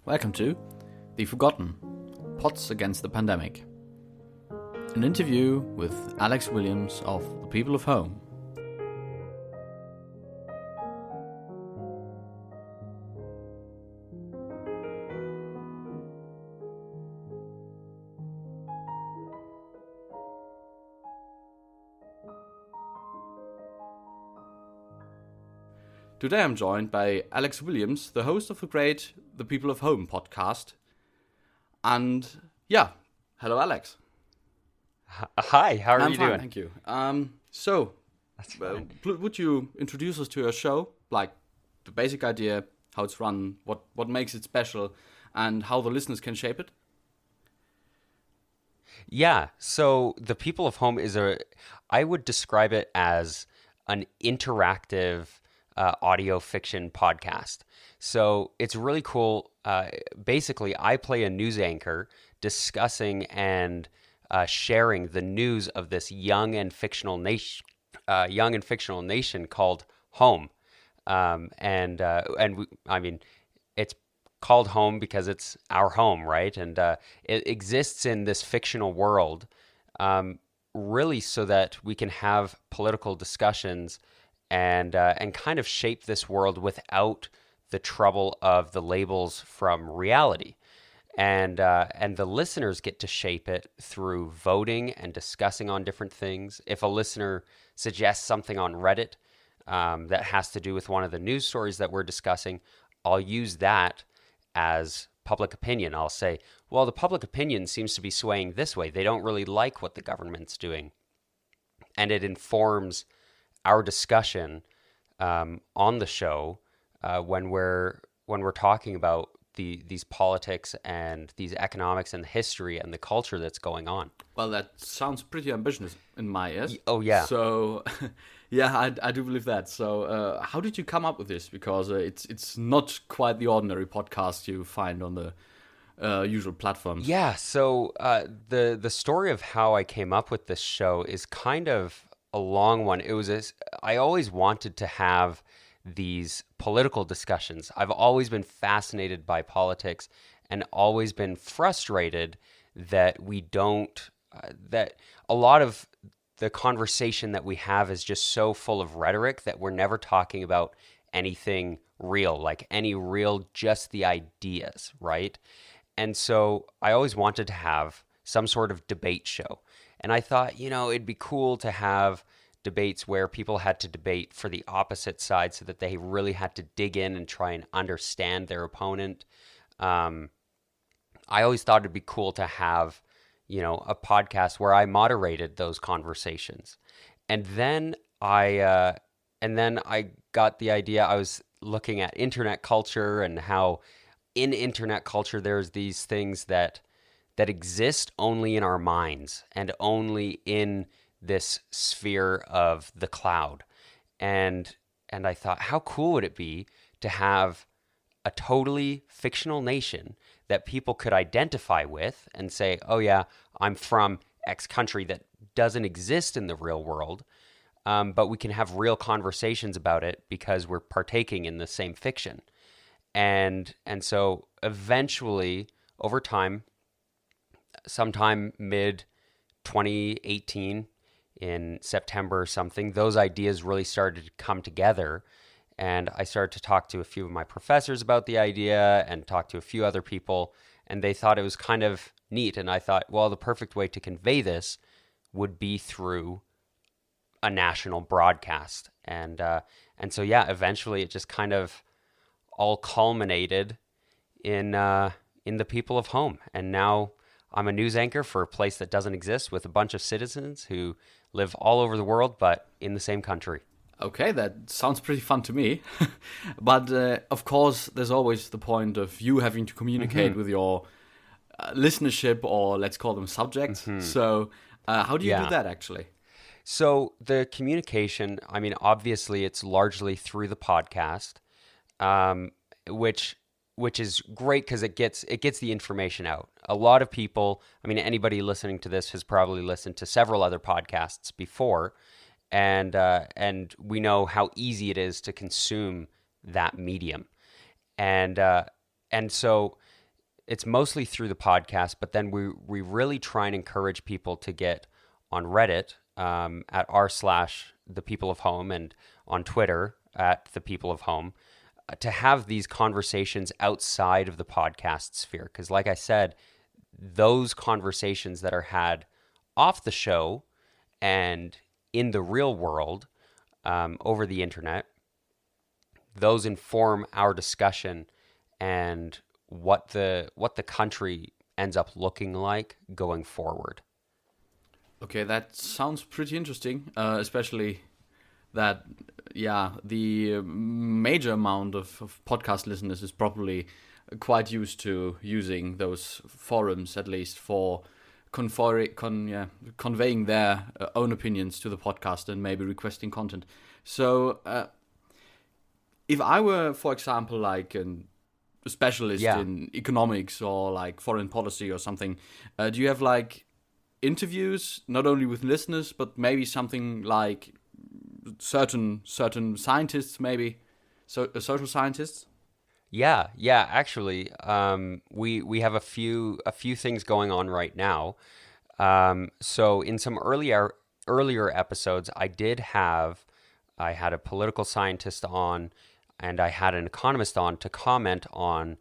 Welcome to The Forgotten, Pots Against the Pandemic. An interview with Alex Williamns of The People of Home. Today I'm joined by Alex Williamns, the host of the great The People of Home podcast. And hello Alex. Hi, how are you fine, doing? Thank you. That's fine. Would you introduce us to your show? Like the basic idea, how it's run, what makes it special, and how the listeners can shape it? Yeah, so The People of Home I would describe it as an interactive audio fiction podcast. So it's really cool. Basically, I play a news anchor discussing and sharing the news of this young and fictional nation called Home. It's called Home because it's our home, right? And it exists in this fictional world, really so that we can have political discussions and kind of shape this world without the trouble of the labels from reality. And the listeners get to shape it through voting and discussing on different things. If a listener suggests something on Reddit that has to do with one of the news stories that we're discussing, I'll use that as public opinion. I'll say, well, the public opinion seems to be swaying this way. They don't really like what the government's doing. And it informs our discussion on the show when we're talking about these politics and these economics and the history and the culture that's going on. Well, that sounds pretty ambitious in my ears. Oh, yeah. So, I do believe that. So, how did you come up with this? Because it's not quite the ordinary podcast you find on the usual platforms. Yeah, so the story of how I came up with this show is kind of a long one. I always wanted to have these political discussions. I've always been fascinated by politics and always been frustrated that that a lot of the conversation that we have is just so full of rhetoric that we're never talking about anything real, like any real, just the ideas, right? And so I always wanted to have some sort of debate show. And I thought, it'd be cool to have debates where people had to debate for the opposite side so that they really had to dig in and try and understand their opponent. I always thought it'd be cool to have, a podcast where I moderated those conversations. And then I got the idea. I was looking at internet culture and how in internet culture there's these things that exist only in our minds and only in this sphere of the cloud. And I thought, how cool would it be to have a totally fictional nation that people could identify with and say, oh yeah, I'm from X country that doesn't exist in the real world, but we can have real conversations about it because we're partaking in the same fiction. And so eventually, over time, sometime mid-2018, in September or something, those ideas really started to come together. And I started to talk to a few of my professors about the idea and talk to a few other people, and they thought it was kind of neat. And I thought, well, the perfect way to convey this would be through a national broadcast. And so, eventually it just kind of all culminated in The People of Home. And now I'm a news anchor for a place that doesn't exist with a bunch of citizens who live all over the world, but in the same country. Okay, that sounds pretty fun to me. But of course, there's always the point of you having to communicate with your listenership, or let's call them subjects. So how do you do that actually? So the communication, obviously it's largely through the podcast, which is great because it gets the information out. A lot of people, anybody listening to this has probably listened to several other podcasts before, and we know how easy it is to consume that medium. And so it's mostly through the podcast, but then we really try and encourage people to get on Reddit at r/the people of home, and on Twitter at the people of home, to have these conversations outside of the podcast sphere. Because like I said, those conversations that are had off the show and in the real world over the internet, those inform our discussion and what the country ends up looking like going forward. Okay, that sounds pretty interesting, especially that, the major amount of podcast listeners is probably quite used to using those forums, at least for conveying their own opinions to the podcast and maybe requesting content. So if I were, for example, like a specialist in economics or like foreign policy or something, do you have like interviews not only with listeners but maybe something like certain scientists, maybe social scientists? Yeah, actually, we have a few things going on right now. So in some earlier episodes, I had a political scientist on, and I had an economist on to comment on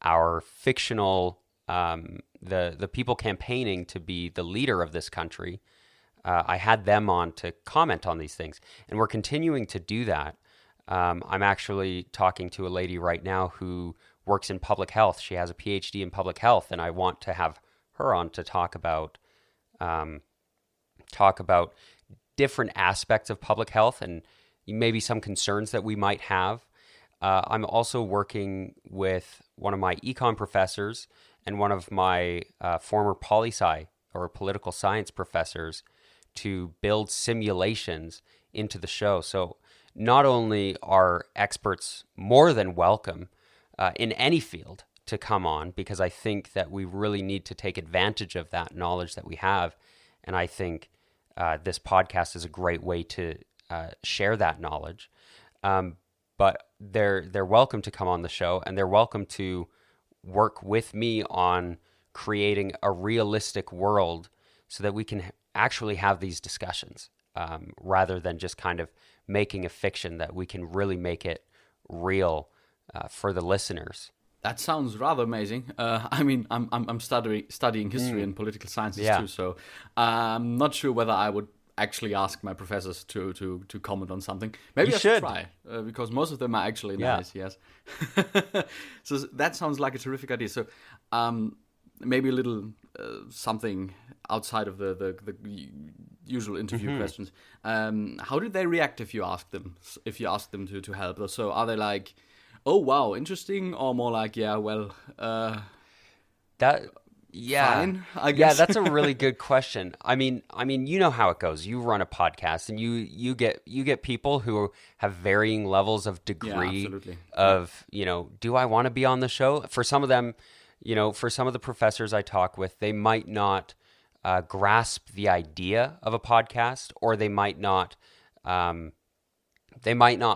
our fictional the people campaigning to be the leader of this country. I had them on to comment on these things, and we're continuing to do that. I'm actually talking to a lady right now who works in public health. She has a PhD in public health, and I want to have her on to talk about different aspects of public health and maybe some concerns that we might have. I'm also working with one of my econ professors and one of my former poli-sci or political science professors to build simulations into the show. So not only are experts more than welcome in any field to come on, because I think that we really need to take advantage of that knowledge that we have. And I think this podcast is a great way to share that knowledge. But they're welcome to come on the show, and they're welcome to work with me on creating a realistic world so that we can actually have these discussions rather than just kind of making a fiction, that we can really make it real for the listeners. That sounds rather amazing. I mean, I'm studying history and political sciences too, so I'm not sure whether I would actually ask my professors to comment on something. Maybe I should try, because most of them are actually nice. Yes. So that sounds like a terrific idea. So maybe a little something outside of the usual interview questions. How did they react if you asked them to help? So are they like, oh wow, interesting, or more like, fine, I guess? Yeah, that's a really good question. I mean, you know how it goes. You run a podcast, and you get people who have varying levels of degree of, do I want to be on the show? For some of them, for some of the professors I talk with, they might not grasp the idea of a podcast, or they might not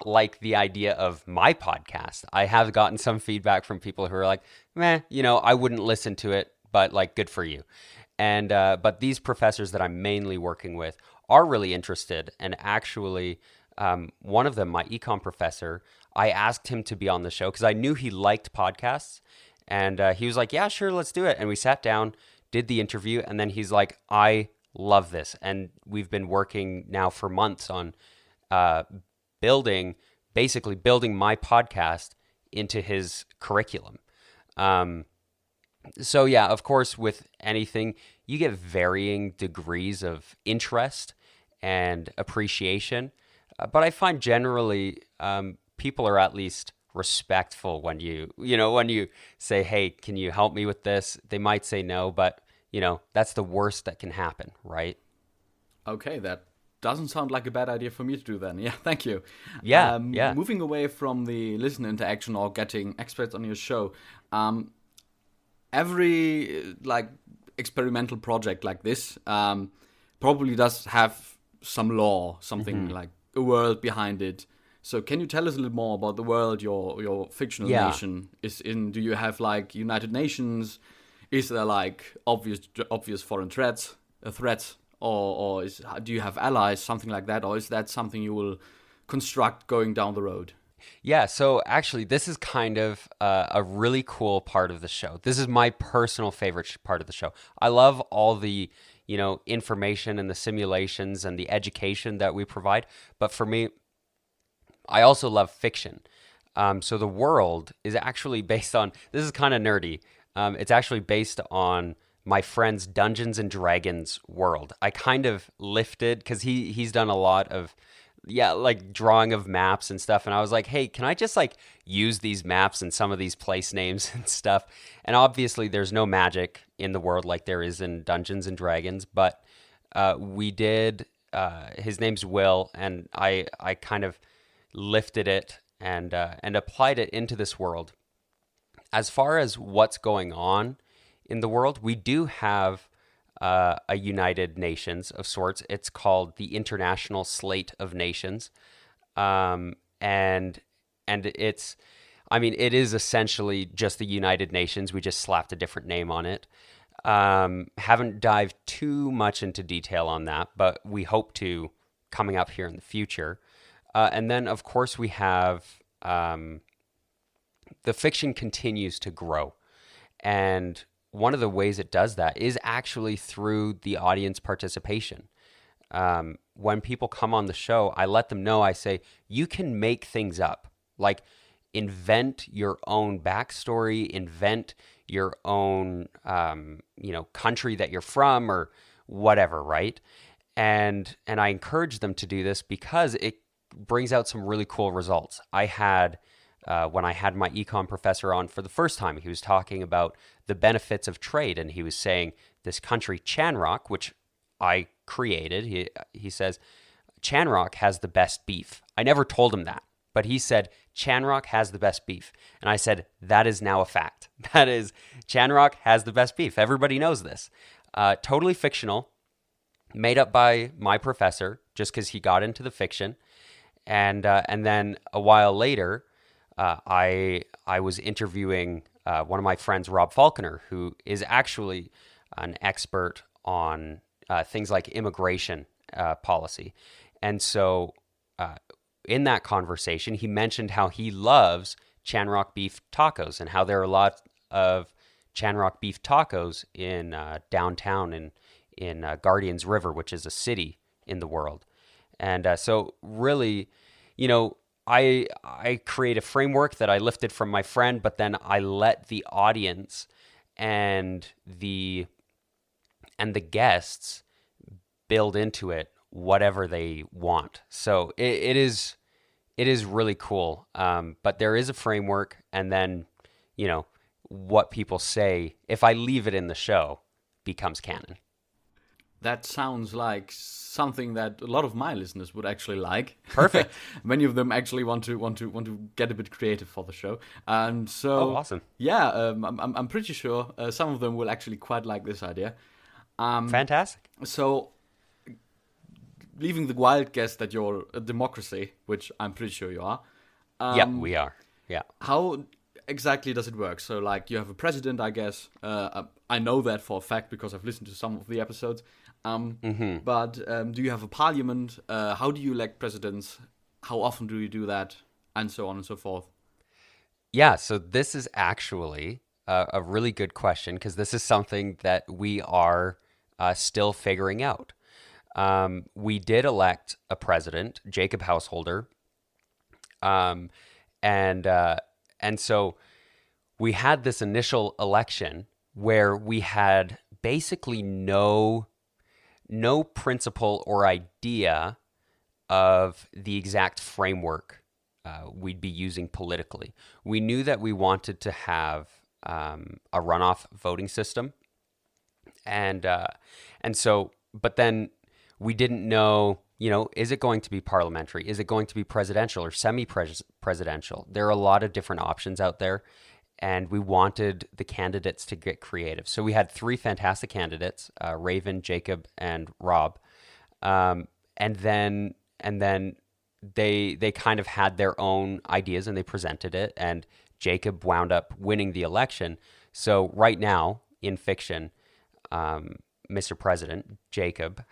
like the idea of my podcast. I have gotten some feedback from people who are like, meh, I wouldn't listen to it, but like, good for you. And but these professors that I'm mainly working with are really interested. And actually, one of them, my econ professor, I asked him to be on the show because I knew he liked podcasts. And he was like, yeah, sure, let's do it. And we sat down, did the interview, and then he's like, I love this. And we've been working now for months on building my podcast into his curriculum. So yeah, of course, with anything, you get varying degrees of interest and appreciation. But I find generally people are at least respectful when you say, hey, can you help me with this? They might say no, but that's the worst that can happen, right? Okay, that doesn't sound like a bad idea for me to do then. Yeah, thank you. Yeah. Moving away from the listener interaction or getting experts on your show, every experimental project like this probably does have some law, something like a world behind it, So can you tell us a little more about the world your fictional Yeah. nation is in? Do you have like United Nations? Is there like obvious foreign threats, or do you have allies, something like that, or is that something you will construct going down the road? Yeah, so actually, this is kind of a really cool part of the show. This is my personal favorite part of the show. I love all the, information and the simulations and the education that we provide. But for me, I also love fiction. So the world is actually based on, this is kind of nerdy. It's actually based on my friend's Dungeons and Dragons world. I kind of lifted, because he's done a lot of, like drawing of maps and stuff. And I was like, hey, can I just like use these maps and some of these place names and stuff? And obviously there's no magic in the world like there is in Dungeons and Dragons, but we did, his name's Will, and I kind of lifted it and applied it into this world. As far as what's going on in the world, we do have a United Nations of sorts. It's called the International Slate of Nations, and it's, I mean, it is essentially just the United Nations. We just slapped a different name on it. Haven't dived too much into detail on that, but we hope to coming up here in the future. And then, of course, we have the fiction continues to grow. And one of the ways it does that is actually through the audience participation. When people come on the show, I let them know, I say, you can make things up. Like, invent your own backstory, invent your own, country that you're from or whatever, right? And I encourage them to do this because it brings out some really cool results. I had, when I had my econ professor on for the first time, he was talking about the benefits of trade, and he was saying this country, Chanrock, which I created, he says, Chanrock has the best beef. I never told him that, but he said, Chanrock has the best beef. And I said, that is now a fact. That is, Chanrock has the best beef. Everybody knows this. Totally fictional, made up by my professor, just because he got into the fiction. And then a while later, I was interviewing one of my friends, Rob Falconer, who is actually an expert on things like immigration policy. And so in that conversation, he mentioned how he loves Chanrock beef tacos and how there are a lot of Chanrock beef tacos in downtown in Guardians River, which is a city in the world. And so really, I create a framework that I lifted from my friend, but then I let the audience and the guests build into it whatever they want. So it is really cool. But there is a framework, and then, what people say, if I leave it in the show, becomes canon. That sounds like something that a lot of my listeners would actually like. Perfect. Many of them actually want to get a bit creative for the show, and so awesome. Yeah, I'm pretty sure some of them will actually quite like this idea. Fantastic. So, leaving the wild guess that you're a democracy, which I'm pretty sure you are. Yeah, we are. Yeah. How exactly does it work? So, like, you have a president, I guess. I know that for a fact because I've listened to some of the episodes. But do you have a parliament? How do you elect presidents? How often do you do that? And so on and so forth. Yeah, so this is actually a really good question, because this is something that we are still figuring out. We did elect a president, Jacob Householder, and so we had this initial election where we had basically no principle or idea of the exact framework we'd be using politically. We knew that we wanted to have a runoff voting system, and so, but then we didn't know, is it going to be parliamentary? Is it going to be presidential or semi-presidential? There are a lot of different options out there, and we wanted the candidates to get creative. So we had 3 fantastic candidates, Raven, Jacob, and Rob. And then they kind of had their own ideas and they presented it, and Jacob wound up winning the election. So right now in fiction, Mr. President Jacob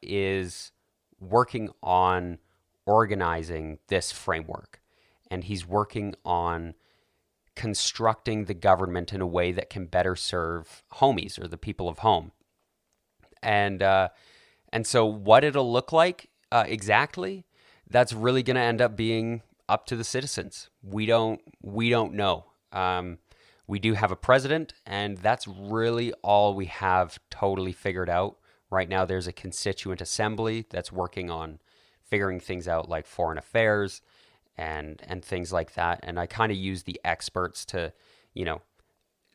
is working on organizing this framework, and he's working on constructing the government in a way that can better serve homies, or the people of home. And so what it'll look like exactly, that's really going to end up being up to the citizens. We don't know. We do have a president, and that's really all we have totally figured out. Right now, there's a constituent assembly that's working on figuring things out, like foreign affairs and things like that. And I kind of use the experts to,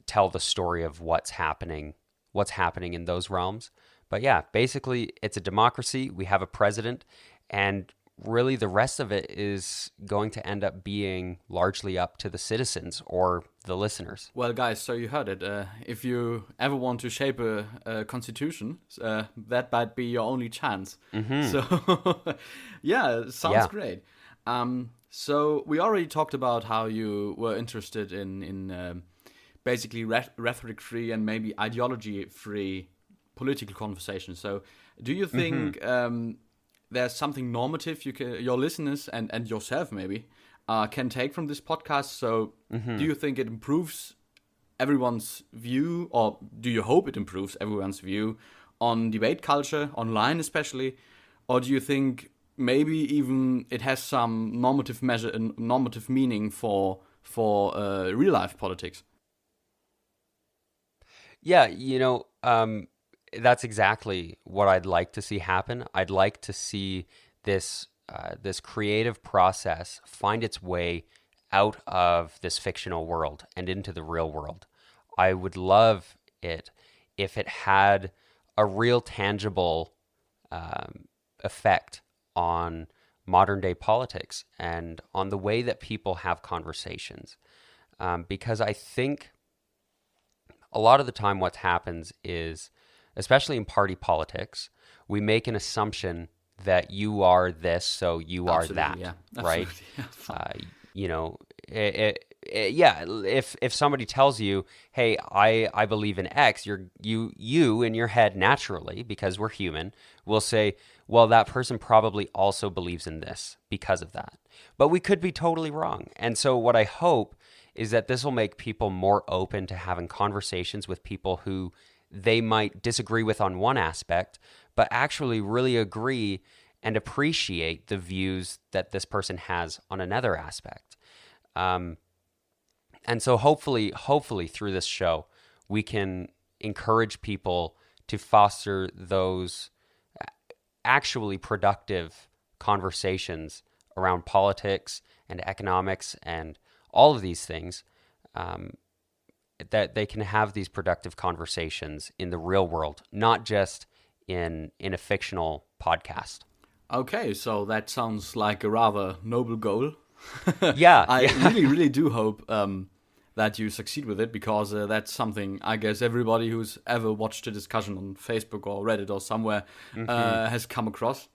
tell the story of what's happening in those realms. But yeah, basically, it's a democracy. We have a president, and really the rest of it is going to end up being largely up to the citizens or the listeners. Well, guys, so you heard it. If you ever want to shape a constitution, that might be your only chance. Mm-hmm. So, yeah, sounds great. So we already talked about how you were interested in basically rhetoric-free and maybe ideology-free political conversations. So do you think there's something normative your listeners and yourself maybe can take from this podcast? So do you think it improves everyone's view, or do you hope it improves everyone's view on debate culture, online especially? Or do you think maybe even it has some normative measure and normative meaning for real life politics? Yeah, that's exactly what I'd like to see happen. I'd like to see this creative process find its way out of this fictional world and into the real world. I would love it if it had a real tangible effect on modern day politics and on the way that people have conversations. Because I think a lot of the time what happens is, especially in party politics, we make an assumption that you are this, so you are that, right? If somebody tells you, "Hey, I believe in X," you in your head naturally, because we're human, will say, "Well, that person probably also believes in this because of that." But we could be totally wrong. And so what I hope is that this will make people more open to having conversations with people who they might disagree with on one aspect, but actually really agree and appreciate the views that this person has on another aspect. And so hopefully through this show, we can encourage people to foster those actually productive conversations around politics and economics and all of these things, that they can have these productive conversations in the real world, not just in a fictional podcast. Okay, so that sounds like a rather noble goal. Yeah. I really do hope that you succeed with it, because that's something I guess everybody who's ever watched a discussion on Facebook or Reddit or somewhere has come across.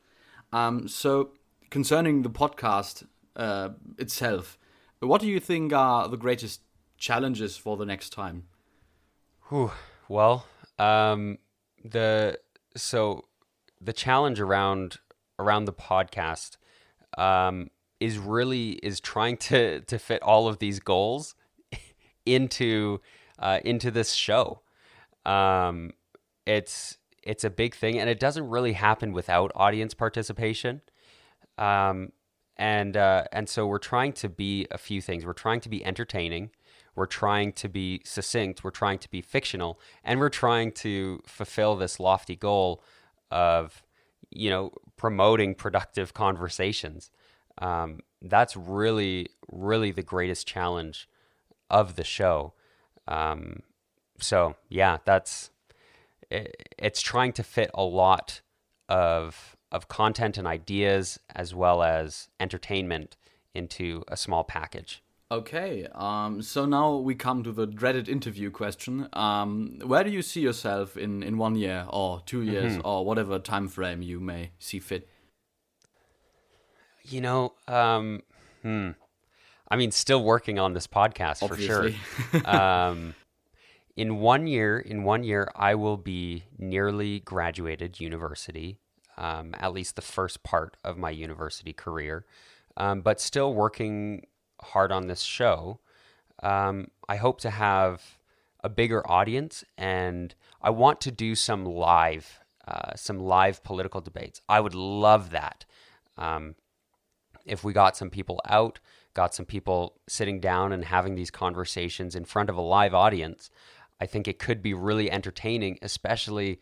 So concerning the podcast itself, what do you think are the greatest challenges for the next time? Well, the challenge around the podcast is trying to fit all of these goals into this show. It's a big thing, and it doesn't really happen without audience participation. And so we're trying to be a few things. We're trying to be entertaining. We're trying to be succinct. We're trying to be fictional. And we're trying to fulfill this lofty goal of, promoting productive conversations. That's really, really the greatest challenge of the show. So yeah, it's trying to fit a lot of content and ideas as well as entertainment into a small package. Okay, so now we come to the dreaded interview question. Where do you see yourself in 1 year or 2 years or whatever time frame you may see fit? You know, I mean, still working on this podcast Obviously. for sure. In 1 year, I will be nearly graduated university, at least the first part of my university career, but still working hard on this show. I hope to have a bigger audience, and I want to do some live political debates. I would love that. If we got some people out, got some people sitting down and having these conversations in front of a live audience, I think it could be really entertaining, especially,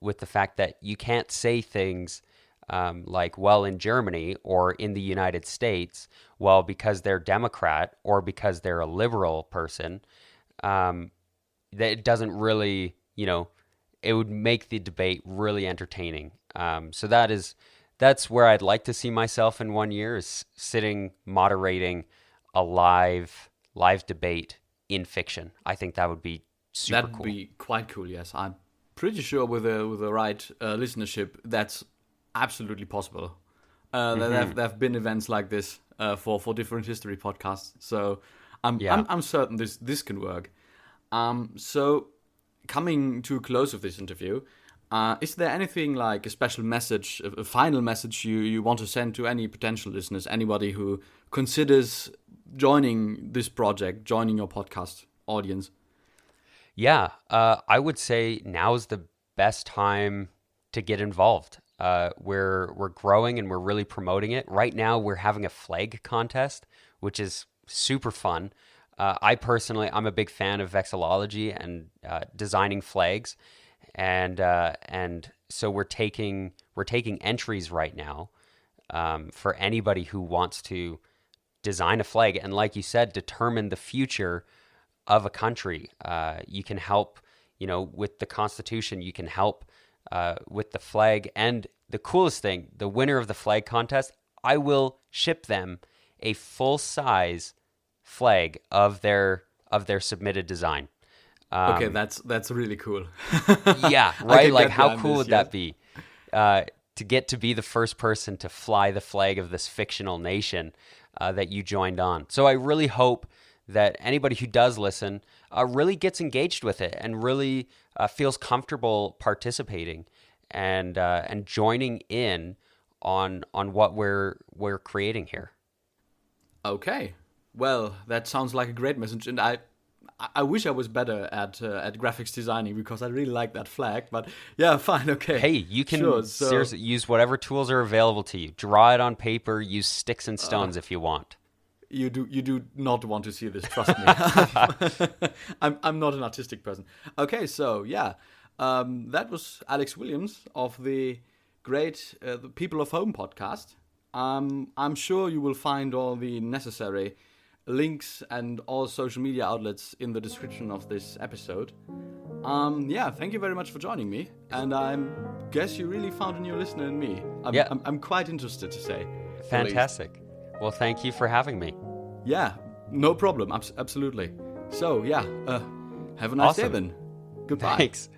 with the fact that you can't say things like, well, in Germany or in the United States, well, because they're Democrat or because they're a liberal person, that it doesn't really, it would make the debate really entertaining. So that's where I'd like to see myself in 1 year, is sitting moderating a live debate in fiction. I think that would be super cool. That would be quite cool. Yes, I'm pretty sure with the right listenership, that's absolutely possible. There have been events like this for different history podcasts. So I'm certain this can work. So coming to a close of this interview, is there anything like a special message, a final message you want to send to any potential listeners, anybody who considers joining this project, joining your podcast audience? Yeah, I would say now is the best time to get involved. We're growing and we're really promoting it. Right now, we're having a flag contest, which is super fun. I'm a big fan of vexillology and designing flags, and so we're taking entries right now for anybody who wants to design a flag and, like you said, determine the future of a country. You can help, with the Constitution. You can help with the flag, and the coolest thing, the winner of the flag contest, I will ship them a full-size flag of their submitted design. Okay, that's really cool. Yeah, right? Like, how cool would that be? To get to be the first person to fly the flag of this fictional nation that you joined on. So I really hope that anybody who does listen really gets engaged with it and really feels comfortable participating and joining in on what we're creating here. Okay, well, that sounds like a great message, and I wish I was better at graphics designing, because I really like that flag. But yeah, fine, okay. Hey, you can seriously use whatever tools are available to you. Draw it on paper. Use sticks and stones if you want. You do not want to see this, trust me. I'm not an artistic person. Okay, so yeah, that was Alex Williamns of the great the People of Home podcast. I'm sure you will find all the necessary links and all social media outlets in the description of this episode. Yeah, thank you very much for joining me, and I guess you really found a new listener in me. I'm quite interested to say. Fantastic. Well, thank you for having me. Yeah, no problem. Absolutely. So, yeah, have a nice day then. Goodbye. Thanks.